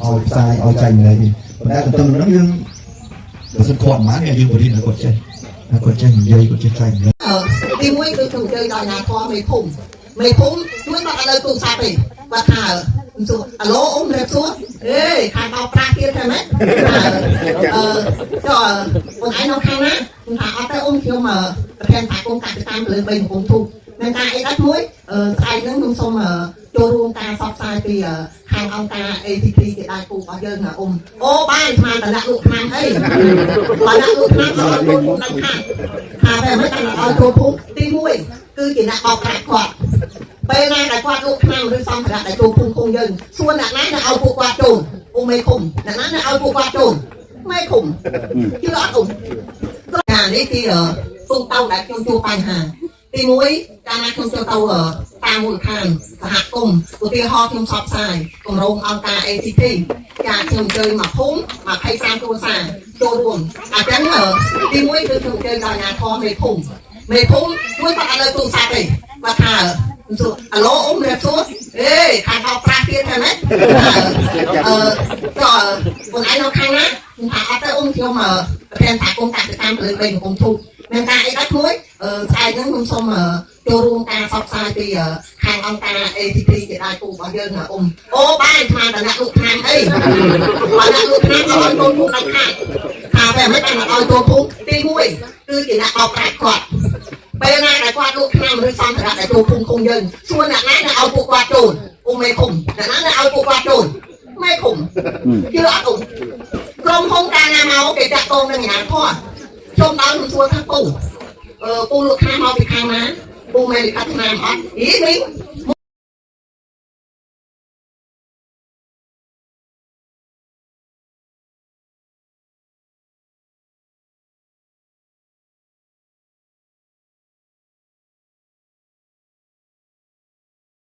เอาทรายเอาใจเลยแต่ตรงนั้นยังสุดขวดมาเนี่ยยืมบริษัทกดใจกดใจใหญ่กดใจเลยที่มุ้ยคือถูกเจอดอยนาคอไม่พุ่มด้วยมาอะไรตูซาไปว่าข่าวสุดอโลอมเรียบสุดข่าวเอาปลาเตี้ยใช่ไหมก็คนไอ้น้องข้างนะข่าวเอาแต่อมเขียวมาแทนผักกงกัดตามเลยไปหงถูกในการไอ้รัดมุ้ยใส่เนื้อนุ่มส้มโจรวงการซอกไซปีhàng ông ta ATP thì đại cụ có dân là ô ba thằng là lục thằng ấy và lục thằng là tôi cũng đánh hàng về mấy thằng là tôi cũng đi nuôi cứ chỉ là bọc đại quạt bên này đại quạt lục thằng rồi xong là đại tôi cũng không dân xuân là nãy là ao cụ quạt trồn mấy khủng là nãy là ao cụ quạt trồn mấy khủng chứ đó khủng nhà đấy thì tung tàu đại trong chùa bài hàngទីមួយកាលណាខ្ញុំចូលទៅតាមមូលដ្ឋានសហគមន៍ឧទាហរណ៍ខ្ញុំសបផ្សាយគម្រោងអង្គការ ATP ចាខ្ញុំជើញមកភូមិ25គ្រួសារចូលរួមអញ្ចឹងទីមួយគឺខ្ញុំជើញដល់អាជ្ញាធរមេភូមិមួយគាត់អត់លើទូរស័ព្ទទេគាត់ថាអាឡូអ៊ំរៀបសួរខាងអត់ប្រាស់ទៀតហ្នឹងណាក៏ខ្លួនឯងនៅខាងណាខ្ញុំថាអត់ទៅអ៊ំខ្ញុំប្រធានសហគមន៍កសិកម្មលើវិញកំពុងមានការអីដែរមួយស្អែកហ្នឹងខ្ញុំសូមចូលរួមការសបផ្សាយពីខាងអង្គការ ATP ជាដៃគូរបស់យើងណាអូបាយថាតអ្នកលោកខាងអីបើអ្នកលោកខាងឲ្យចូលភូមិដល់ខាងថាតែមិនបានឲ្យចូលភូមិទី1គឺជាអ្នកបោកប្រាស់គាត់ពេលណាដែលគាត់លោកខាងឬសំរាប់ដែលចូលភូមិឃុំយើងសួរអ្នកណាដែលឲ្យពួកគាត់ចូលមេឃុំអ្នកណាដែលឲ្យពួកគាត់ចូលមេឃុំជឿអត់ក្រុមហ៊ុនការណាមកគេចាក់តងនឹងអាណាធរចូលដល់មិនសួរថាពូលោកខាងមកពីខាងណាពូមិនកាត់ឆ្នាំអត់វិញ